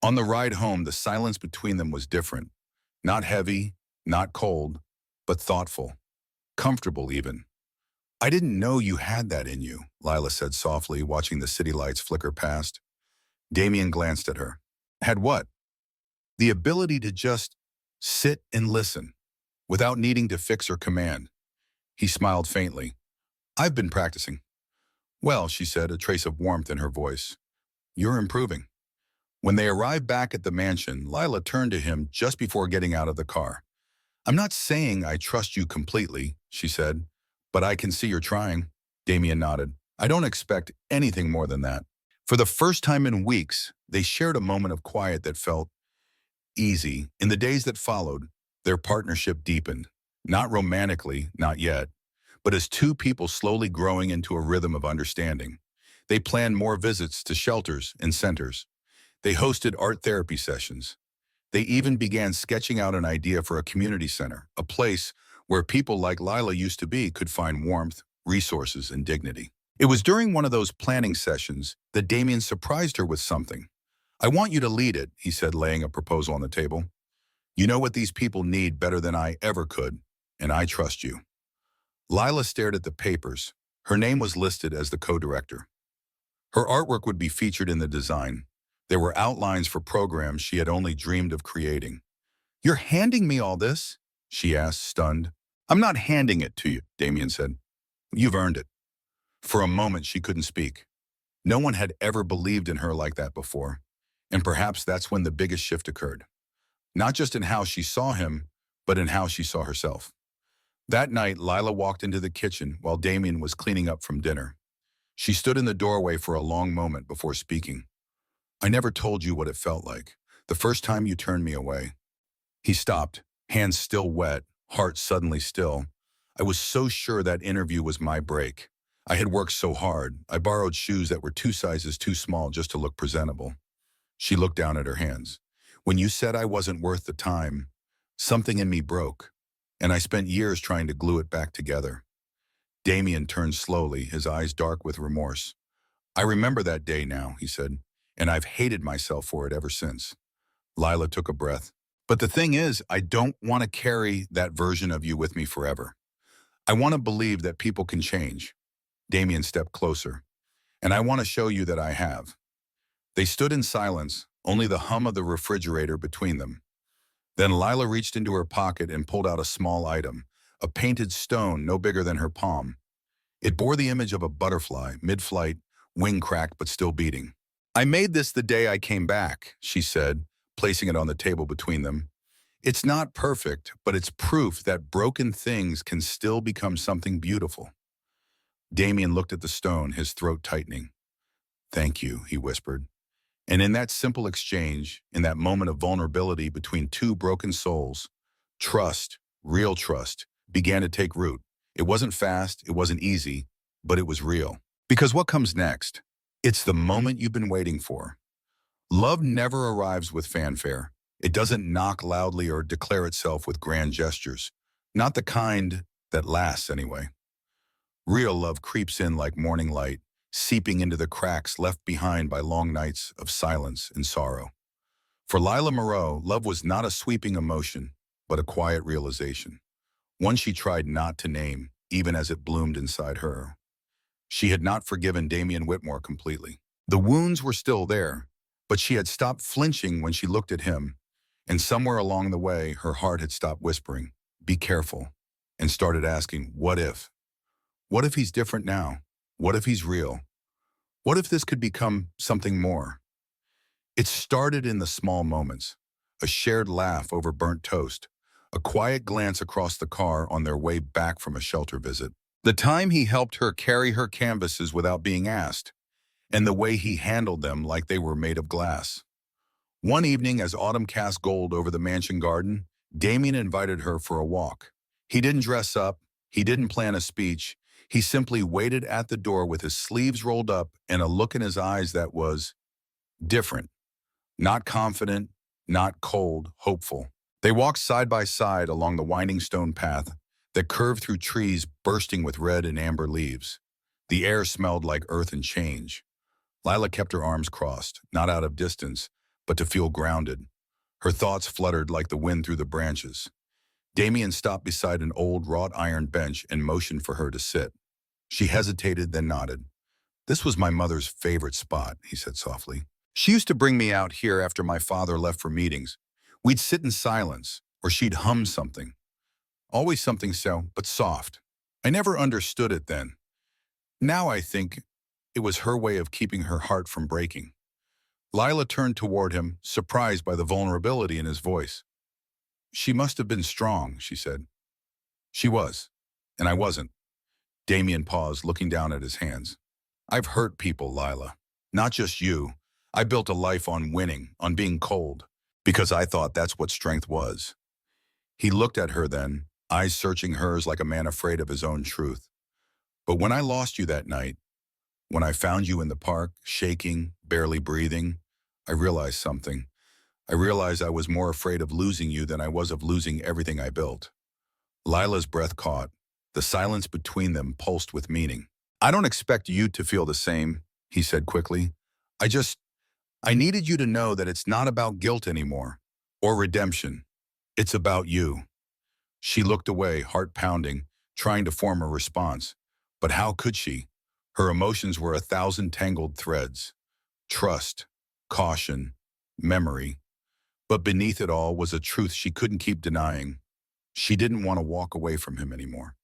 On the ride home, the silence between them was different. Not heavy, not cold, but thoughtful, comfortable even. I didn't know you had that in you, Lila said softly, watching the city lights flicker past. Damien glanced at her. Had what? The ability to just sit and listen, without needing to fix or command. He smiled faintly. I've been practicing. Well, she said, a trace of warmth in her voice. You're improving. When they arrived back at the mansion, Lila turned to him just before getting out of the car. I'm not saying I trust you completely, she said, but I can see you're trying. Damien nodded. I don't expect anything more than that. For the first time in weeks, they shared a moment of quiet that felt easy. In the days that followed, their partnership deepened. Not romantically, not yet, but as two people slowly growing into a rhythm of understanding. They planned more visits to shelters and centers. They hosted art therapy sessions. They even began sketching out an idea for a community center, a place where people like Lila used to be could find warmth, resources, and dignity. It was during one of those planning sessions that Damien surprised her with something. I want you to lead it, he said, laying a proposal on the table. You know what these people need better than I ever could, and I trust you. Lila stared at the papers. Her name was listed as the co-director. Her artwork would be featured in the design. There were outlines for programs she had only dreamed of creating. You're handing me all this? She asked, stunned. I'm not handing it to you, Damien said. You've earned it. For a moment, she couldn't speak. No one had ever believed in her like that before. And perhaps that's when the biggest shift occurred. Not just in how she saw him, but in how she saw herself. That night, Lila walked into the kitchen while Damien was cleaning up from dinner. She stood in the doorway for a long moment before speaking. I never told you what it felt like, the first time you turned me away. He stopped, hands still wet, heart suddenly still. I was so sure that interview was my break. I had worked so hard. I borrowed shoes that were 2 sizes too small just to look presentable. She looked down at her hands. When you said I wasn't worth the time, something in me broke, and I spent years trying to glue it back together. Damien turned slowly, his eyes dark with remorse. I remember that day now, he said, and I've hated myself for it ever since. Lila took a breath. But the thing is, I don't want to carry that version of you with me forever. I want to believe that people can change. Damien stepped closer. And I want to show you that I have. They stood in silence, only the hum of the refrigerator between them. Then Lila reached into her pocket and pulled out a small item, a painted stone no bigger than her palm. It bore the image of a butterfly, mid-flight, wing cracked but still beating. I made this the day I came back, she said, placing it on the table between them. It's not perfect, but it's proof that broken things can still become something beautiful. Damien looked at the stone, his throat tightening. Thank you, he whispered. And in that simple exchange, in that moment of vulnerability between two broken souls, trust real trust, began to take root. It wasn't fast, it wasn't easy, but it was real. Because what comes next? It's the moment you've been waiting for. Love never arrives with fanfare. It doesn't knock loudly or declare itself with grand gestures. Not the kind that lasts, anyway. Real love creeps in like morning light, seeping into the cracks left behind by long nights of silence and sorrow. For Lila Moreau, love was not a sweeping emotion, but a quiet realization. One she tried not to name, even as it bloomed inside her. She had not forgiven Damian Whitmore completely. The wounds were still there, but she had stopped flinching when she looked at him, and somewhere along the way, her heart had stopped whispering, "Be careful," and started asking, what if? What if he's different now? What if he's real? What if this could become something more? It started in the small moments, a shared laugh over burnt toast, a quiet glance across the car on their way back from a shelter visit, the time he helped her carry her canvases without being asked, and the way he handled them like they were made of glass. One evening, as autumn cast gold over the mansion garden, Damien invited her for a walk. He didn't dress up, he didn't plan a speech, he simply waited at the door with his sleeves rolled up and a look in his eyes that was different. Not confident, not cold, hopeful. They walked side by side along the winding stone path that curved through trees bursting with red and amber leaves. The air smelled like earth and change. Lila kept her arms crossed, not out of distance, but to feel grounded. Her thoughts fluttered like the wind through the branches. Damien stopped beside an old wrought iron bench and motioned for her to sit. She hesitated, then nodded. "This was my mother's favorite spot," he said softly. "She used to bring me out here after my father left for meetings. We'd sit in silence, or she'd hum something. Always something but soft. I never understood it then. Now I think it was her way of keeping her heart from breaking." Lila turned toward him, surprised by the vulnerability in his voice. "She must have been strong," she said. "She was, and I wasn't." Damien paused, looking down at his hands. "I've hurt people, Lila. Not just you. I built a life on winning, on being cold, because I thought that's what strength was." He looked at her then, eyes searching hers like a man afraid of his own truth. "But when I lost you that night, when I found you in the park, shaking, barely breathing, I realized something. I realized I was more afraid of losing you than I was of losing everything I built." Lila's breath caught. The silence between them pulsed with meaning. "I don't expect you to feel the same," he said quickly. I needed you to know that it's not about guilt anymore, or redemption. It's about you." She looked away, heart pounding, trying to form a response. But how could she? Her emotions were 1,000 tangled threads. Trust, caution, memory. But beneath it all was a truth she couldn't keep denying. She didn't want to walk away from him anymore.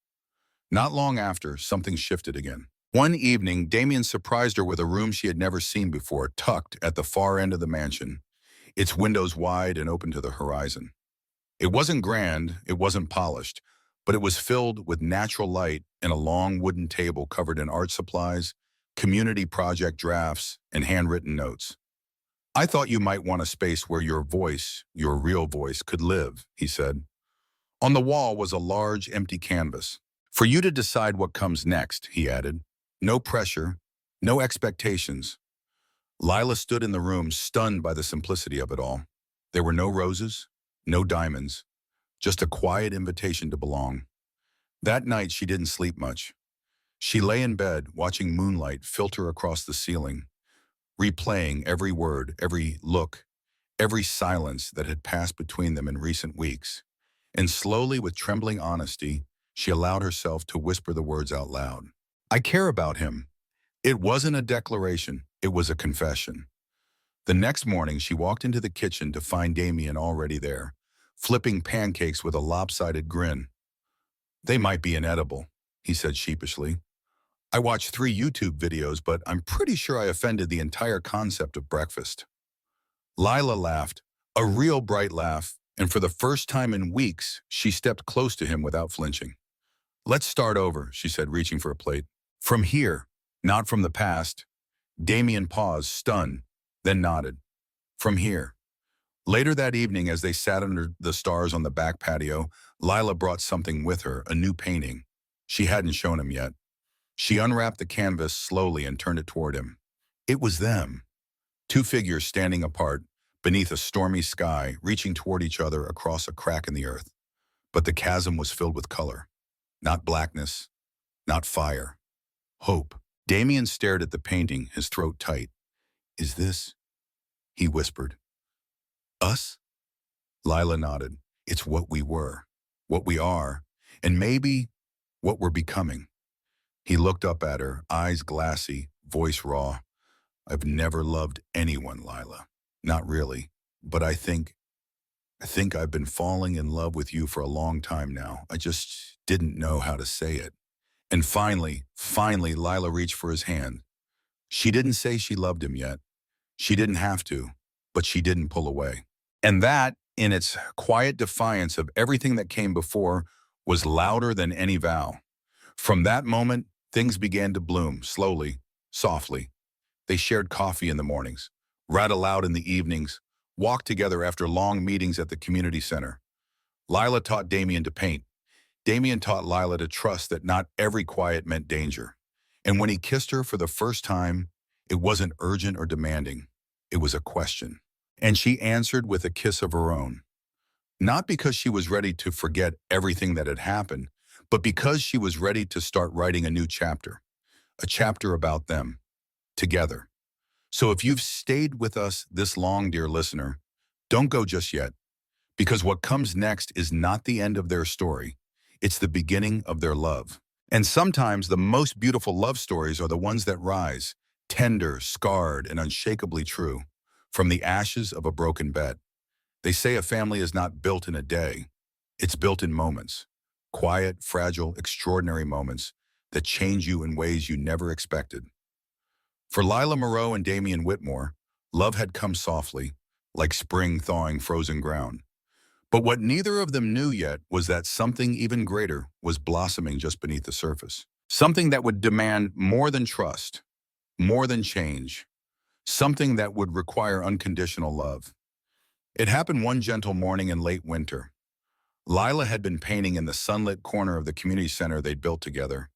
Not long after, something shifted again. One evening, Damien surprised her with a room she had never seen before, tucked at the far end of the mansion, its windows wide and open to the horizon. It wasn't grand, it wasn't polished, but it was filled with natural light and a long wooden table covered in art supplies, community project drafts, and handwritten notes. "I thought you might want a space where your voice, your real voice, could live," he said. On the wall was a large, empty canvas. "For you to decide what comes next," he added. "No pressure, no expectations." Lila stood in the room, stunned by the simplicity of it all. There were no roses, no diamonds, just a quiet invitation to belong. That night, she didn't sleep much. She lay in bed, watching moonlight filter across the ceiling, replaying every word, every look, every silence that had passed between them in recent weeks. And slowly, with trembling honesty, she allowed herself to whisper the words out loud. "I care about him." It wasn't a declaration, it was a confession. The next morning, she walked into the kitchen to find Damien already there, flipping pancakes with a lopsided grin. "They might be inedible," he said sheepishly. "I watched 3 YouTube videos, but I'm pretty sure I offended the entire concept of breakfast." Lila laughed, a real bright laugh, and for the first time in weeks, she stepped close to him without flinching. "Let's start over," she said, reaching for a plate. "From here, not from the past." Damien paused, stunned, then nodded. "From here." Later that evening, as they sat under the stars on the back patio, Lila brought something with her, a new painting. She hadn't shown him yet. She unwrapped the canvas slowly and turned it toward him. It was them, two figures standing apart, beneath a stormy sky, reaching toward each other across a crack in the earth. But the chasm was filled with color. Not blackness, not fire. Hope. Damien stared at the painting, his throat tight. "Is this?" he whispered. "Us?" Lila nodded. "It's what we were, what we are, and maybe what we're becoming." He looked up at her, eyes glassy, voice raw. "I've never loved anyone, Lila. Not really. But I think I've been falling in love with you for a long time now. I just didn't know how to say it." And finally, Lila reached for his hand. She didn't say she loved him yet. She didn't have to, but she didn't pull away. And that, in its quiet defiance of everything that came before, was louder than any vow. From that moment, things began to bloom, slowly, softly. They shared coffee in the mornings, read aloud in the evenings, walked together after long meetings at the community center. Lila taught Damien to paint. Damien taught Lila to trust that not every quiet meant danger. And when he kissed her for the first time, it wasn't urgent or demanding. It was a question. And she answered with a kiss of her own. Not because she was ready to forget everything that had happened, but because she was ready to start writing a new chapter. A chapter about them, together. So if you've stayed with us this long, dear listener, don't go just yet, because what comes next is not the end of their story. It's the beginning of their love. And sometimes the most beautiful love stories are the ones that rise, tender, scarred, and unshakably true, from the ashes of a broken bed. They say a family is not built in a day. It's built in moments. Quiet, fragile, extraordinary moments that change you in ways you never expected. For Lila Moreau and Damien Whitmore, love had come softly, like spring thawing frozen ground. But what neither of them knew yet was that something even greater was blossoming just beneath the surface. Something that would demand more than trust, more than change, something that would require unconditional love. It happened one gentle morning in late winter. Lila had been painting in the sunlit corner of the community center they'd built together,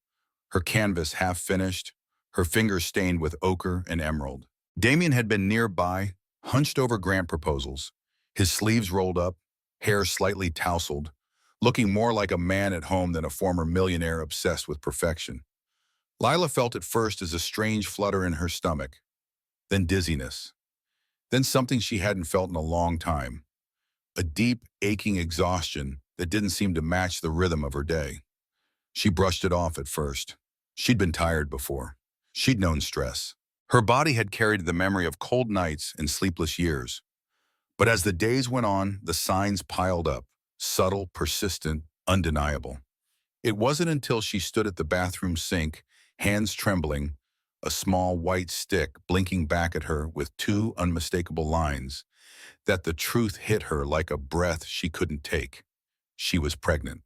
her canvas half finished, her fingers stained with ochre and emerald. Damien had been nearby, hunched over grant proposals, his sleeves rolled up, hair slightly tousled, looking more like a man at home than a former millionaire obsessed with perfection. Lila felt at first as a strange flutter in her stomach, then dizziness, then something she hadn't felt in a long time, a deep, aching exhaustion that didn't seem to match the rhythm of her day. She brushed it off at first. She'd been tired before. She'd known stress. Her body had carried the memory of cold nights and sleepless years. But as the days went on, the signs piled up, subtle, persistent, undeniable. It wasn't until she stood at the bathroom sink, hands trembling, a small white stick blinking back at her with two unmistakable lines, that the truth hit her like a breath she couldn't take. She was pregnant.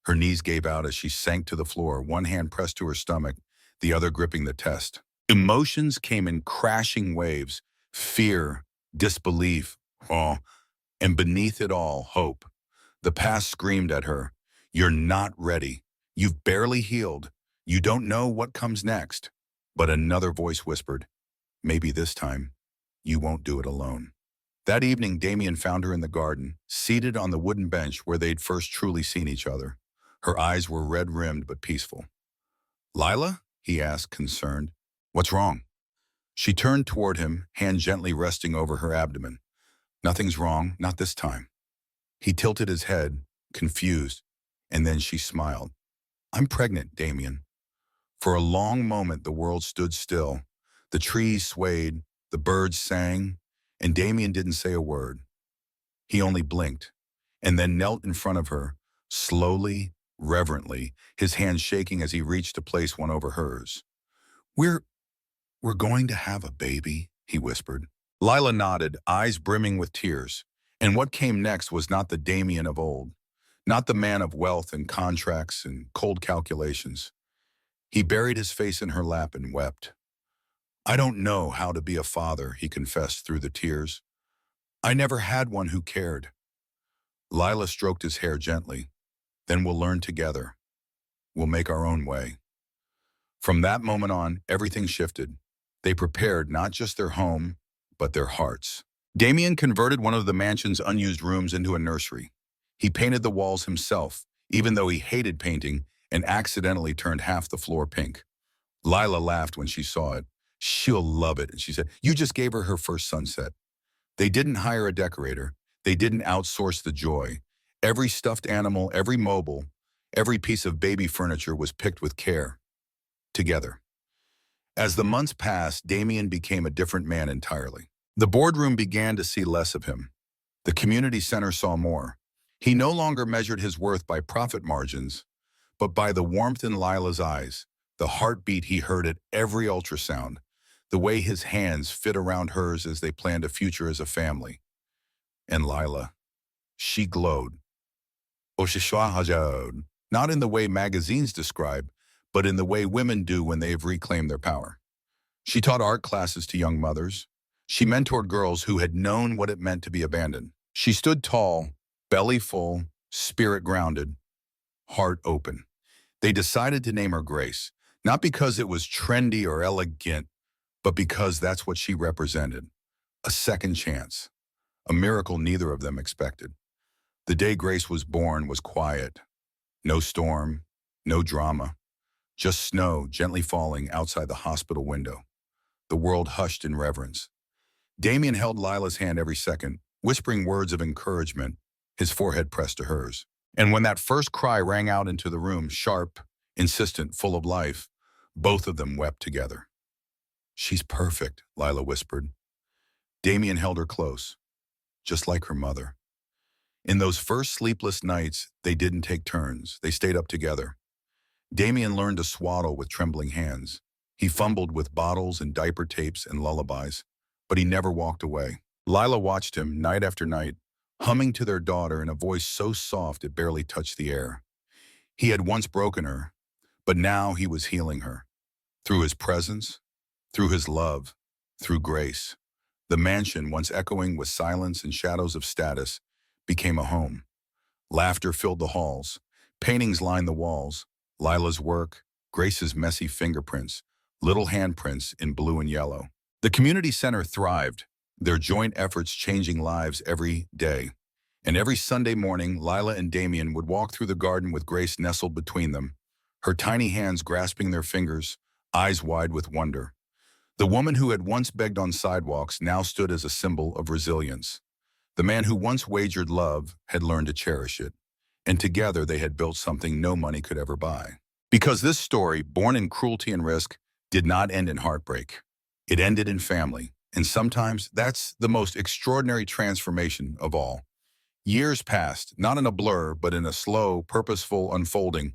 Her knees gave out as she sank to the floor, one hand pressed to her stomach, the other gripping the test. Emotions came in crashing waves, fear, disbelief, awe, and beneath it all, hope. The past screamed at her, "You're not ready. You've barely healed. You don't know what comes next." But another voice whispered, "Maybe this time, you won't do it alone." That evening, Damien found her in the garden, seated on the wooden bench where they'd first truly seen each other. Her eyes were red-rimmed but peaceful. "Lila?" he asked, concerned. "What's wrong?" She turned toward him, hand gently resting over her abdomen. "Nothing's wrong, not this time." He tilted his head, confused, and then she smiled. "I'm pregnant, Damien." For a long moment, the world stood still. The trees swayed, the birds sang, and Damien didn't say a word. He only blinked, and then knelt in front of her, slowly, reverently, his hand shaking as he reached to place one over hers. We're going to have a baby," he whispered. Lila nodded, eyes brimming with tears. And what came next was not the Damien of old, not the man of wealth and contracts and cold calculations. He buried his face in her lap and wept. "I don't know how to be a father," he confessed through the tears. I never had one who cared. Lila stroked his hair gently. Then we'll learn together. We'll make our own way. From that moment on, everything shifted. They prepared not just their home, but their hearts. Damien converted one of the mansion's unused rooms into a nursery. He painted the walls himself, even though he hated painting, and accidentally turned half the floor pink. Lila laughed when she saw it. She'll love it, and she said, you just gave her her first sunset. They didn't hire a decorator. They didn't outsource the joy. Every stuffed animal, every mobile, every piece of baby furniture was picked with care. Together. As the months passed, Damien became a different man entirely. The boardroom began to see less of him. The community center saw more. He no longer measured his worth by profit margins, but by the warmth in Lila's eyes, the heartbeat he heard at every ultrasound, the way his hands fit around hers as they planned a future as a family. And Lila, she glowed. Not in the way magazines describe, but in the way women do when they have reclaimed their power. She taught art classes to young mothers. She mentored girls who had known what it meant to be abandoned. She stood tall, belly full, spirit grounded, heart open. They decided to name her Grace, not because it was trendy or elegant, but because that's what she represented. A second chance, a miracle neither of them expected. The day Grace was born was quiet. No storm, no drama, just snow gently falling outside the hospital window. The world hushed in reverence. Damien held Lila's hand every second, whispering words of encouragement, his forehead pressed to hers. And when that first cry rang out into the room, sharp, insistent, full of life, both of them wept together. She's perfect, Lila whispered. Damien held her close, just like her mother. In those first sleepless nights, they didn't take turns. They stayed up together. Damien learned to swaddle with trembling hands. He fumbled with bottles and diaper tapes and lullabies, but he never walked away. Lila watched him night after night, humming to their daughter in a voice so soft it barely touched the air. He had once broken her, but now he was healing her. Through his presence, through his love, through grace. The mansion, once echoing with silence and shadows of status, became a home. Laughter filled the halls. Paintings lined the walls. Lila's work, Grace's messy fingerprints, little handprints in blue and yellow. The community center thrived, their joint efforts changing lives every day. And every Sunday morning, Lila and Damien would walk through the garden with Grace nestled between them, her tiny hands grasping their fingers, eyes wide with wonder. The woman who had once begged on sidewalks now stood as a symbol of resilience. The man who once wagered love had learned to cherish it, and together they had built something no money could ever buy. Because this story, born in cruelty and risk, did not end in heartbreak. It ended in family, and sometimes that's the most extraordinary transformation of all. Years passed, not in a blur, but in a slow, purposeful unfolding,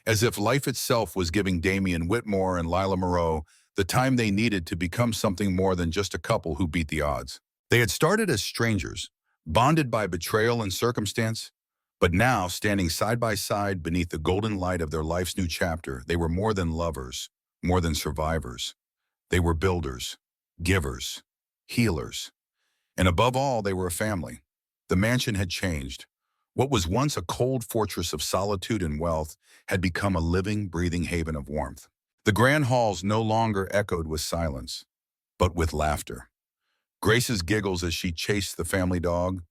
as if life itself was giving Damien Whitmore and Lila Moreau the time they needed to become something more than just a couple who beat the odds. They had started as strangers, bonded by betrayal and circumstance, but now, standing side by side beneath the golden light of their life's new chapter, they were more than lovers, more than survivors. They were builders, givers, healers. And above all, they were a family. The mansion had changed. What was once a cold fortress of solitude and wealth had become a living, breathing haven of warmth. The grand halls no longer echoed with silence, but with laughter. Grace's giggles as she chased the family dog,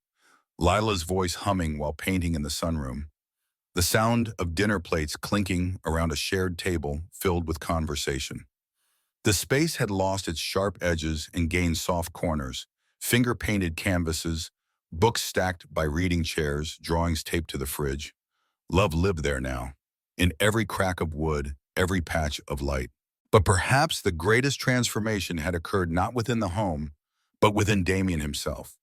Lila's voice humming while painting in the sunroom, the sound of dinner plates clinking around a shared table filled with conversation. The space had lost its sharp edges and gained soft corners, finger-painted canvases, books stacked by reading chairs, drawings taped to the fridge. Love lived there now, in every crack of wood, every patch of light. But perhaps the greatest transformation had occurred not within the home, but within Damien himself.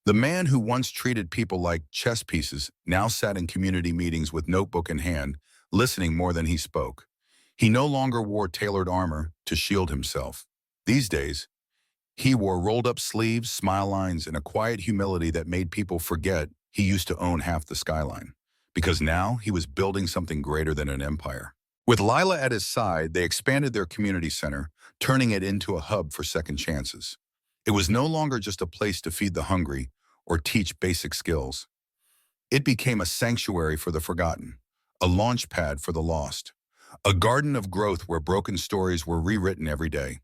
The man who once treated people like chess pieces now sat in community meetings with notebook in hand, listening more than he spoke. He no longer wore tailored armor to shield himself. These days, he wore rolled-up sleeves, smile lines, and a quiet humility that made people forget he used to own half the skyline. Because now he was building something greater than an empire. With Lila at his side, they expanded their community center, turning it into a hub for second chances. It was no longer just a place to feed the hungry or teach basic skills. It became a sanctuary for the forgotten, a launch pad for the lost, a garden of growth where broken stories were rewritten every day.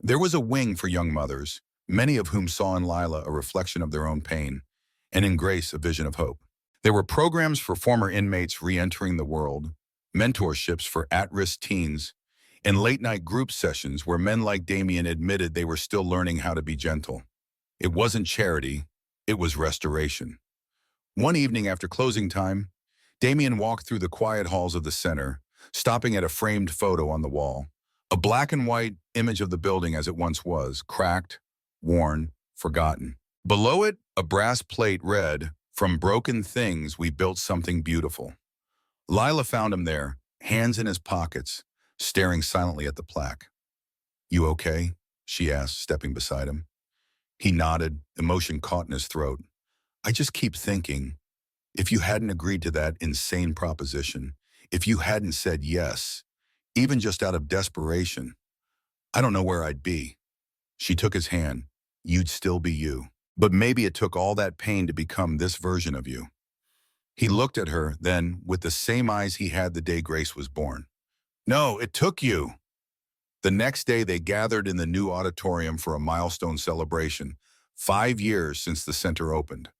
There was a wing for young mothers, many of whom saw in Lila a reflection of their own pain, and in Grace a vision of hope. There were programs for former inmates re-entering the world, mentorships for at-risk teens, and late-night group sessions where men like Damien admitted they were still learning how to be gentle. It wasn't charity, it was restoration. One evening after closing time, Damien walked through the quiet halls of the center, stopping at a framed photo on the wall. A black and white image of the building as it once was, cracked, worn, forgotten. Below it, a brass plate read, "From broken things, we built something beautiful." Lila found him there, hands in his pockets, staring silently at the plaque. "You okay?" she asked, stepping beside him. He nodded, emotion caught in his throat. "I just keep thinking, if you hadn't agreed to that insane proposition, if you hadn't said yes, even just out of desperation, I don't know where I'd be." She took his hand. "You'd still be you. But maybe it took all that pain to become this version of you." He looked at her, then, with the same eyes he had the day Grace was born. "No, it took you." The next day, they gathered in the new auditorium for a milestone celebration, 5 years since the center opened.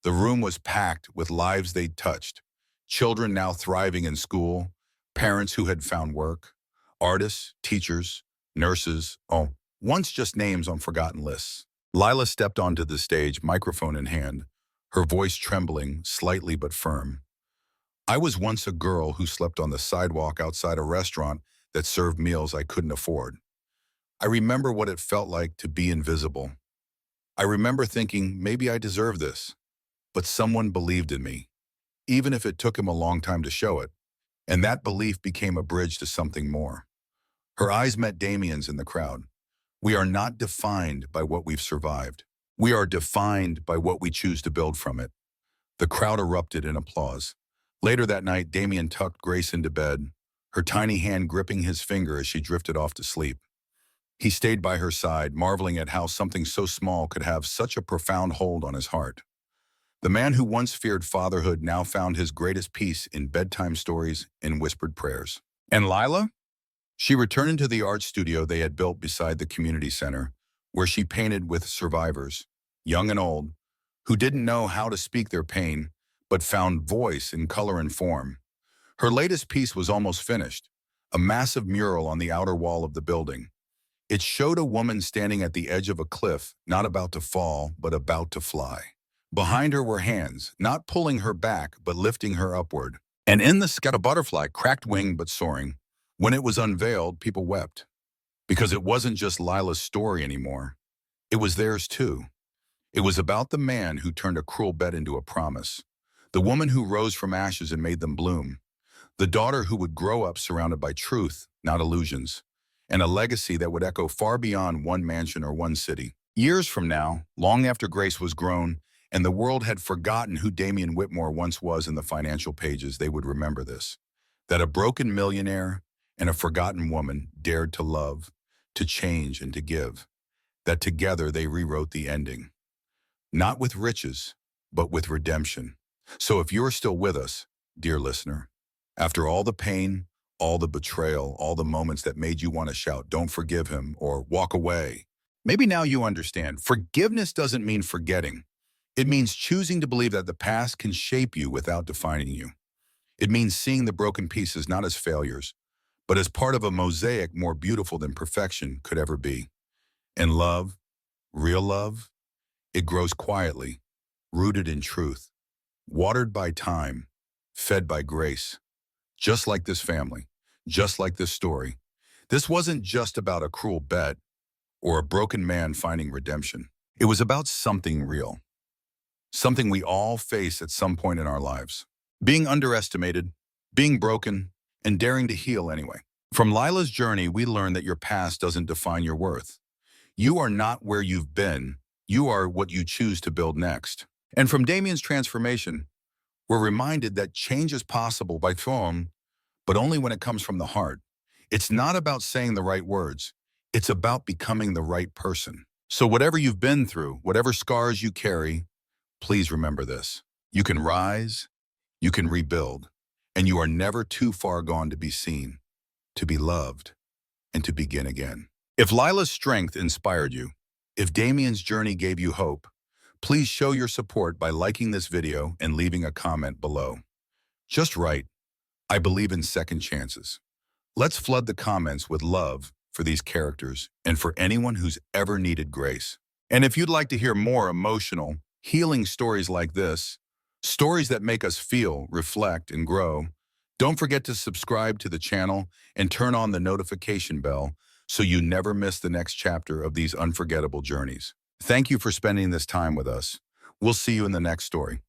The room was packed with lives they'd touched, children now thriving in school, parents who had found work, artists, teachers, nurses, once just names on forgotten lists. Lila stepped onto the stage, microphone in hand, her voice trembling, slightly but firm. "I was once a girl who slept on the sidewalk outside a restaurant that served meals I couldn't afford. I remember what it felt like to be invisible. I remember thinking, maybe I deserve this. But someone believed in me, even if it took him a long time to show it. And that belief became a bridge to something more." Her eyes met Damien's in the crowd. "We are not defined by what we've survived. We are defined by what we choose to build from it." The crowd erupted in applause. Later that night, Damien tucked Grace into bed, her tiny hand gripping his finger as she drifted off to sleep. He stayed by her side, marveling at how something so small could have such a profound hold on his heart. The man who once feared fatherhood now found his greatest peace in bedtime stories and whispered prayers. And Lila? She returned to the art studio they had built beside the community center, where she painted with survivors, young and old, who didn't know how to speak their pain, but found voice in color and form. Her latest piece was almost finished, a massive mural on the outer wall of the building. It showed a woman standing at the edge of a cliff, not about to fall, but about to fly. Behind her were hands, not pulling her back, but lifting her upward. And in the sky, a butterfly, cracked wing but soaring. When it was unveiled, people wept. Because it wasn't just Lila's story anymore. It was theirs too. It was about the man who turned a cruel bet into a promise. The woman who rose from ashes and made them bloom. The daughter who would grow up surrounded by truth, not illusions. And a legacy that would echo far beyond one mansion or one city. Years from now, long after Grace was grown, and the world had forgotten who Damien Whitmore once was in the financial pages, they would remember this. That a broken millionaire and a forgotten woman dared to love, to change, and to give. That together they rewrote the ending. Not with riches, but with redemption. So if you're still with us, dear listener, after all the pain, all the betrayal, all the moments that made you want to shout, "Don't forgive him," or "walk away," maybe now you understand. Forgiveness doesn't mean forgetting. It means choosing to believe that the past can shape you without defining you. It means seeing the broken pieces not as failures, but as part of a mosaic more beautiful than perfection could ever be. And love, real love, it grows quietly, rooted in truth, watered by time, fed by grace. Just like this family, just like this story. This wasn't just about a cruel bet or a broken man finding redemption. It was about something real. Something we all face at some point in our lives. Being underestimated, being broken, and daring to heal anyway. From Lila's journey, we learned that your past doesn't define your worth. You are not where you've been. You are what you choose to build next. And from Damien's transformation, we're reminded that change is possible by form, but only when it comes from the heart. It's not about saying the right words. It's about becoming the right person. So whatever you've been through, whatever scars you carry, please remember this. You can rise, you can rebuild, and you are never too far gone to be seen, to be loved, and to begin again. If Lila's strength inspired you, if Damien's journey gave you hope, please show your support by liking this video and leaving a comment below. Just write, "I believe in second chances." Let's flood the comments with love for these characters and for anyone who's ever needed grace. And if you'd like to hear more emotional, healing stories like this, stories that make us feel, reflect, and grow, don't forget to subscribe to the channel and turn on the notification bell so you never miss the next chapter of these unforgettable journeys. Thank you for spending this time with us. We'll see you in the next story.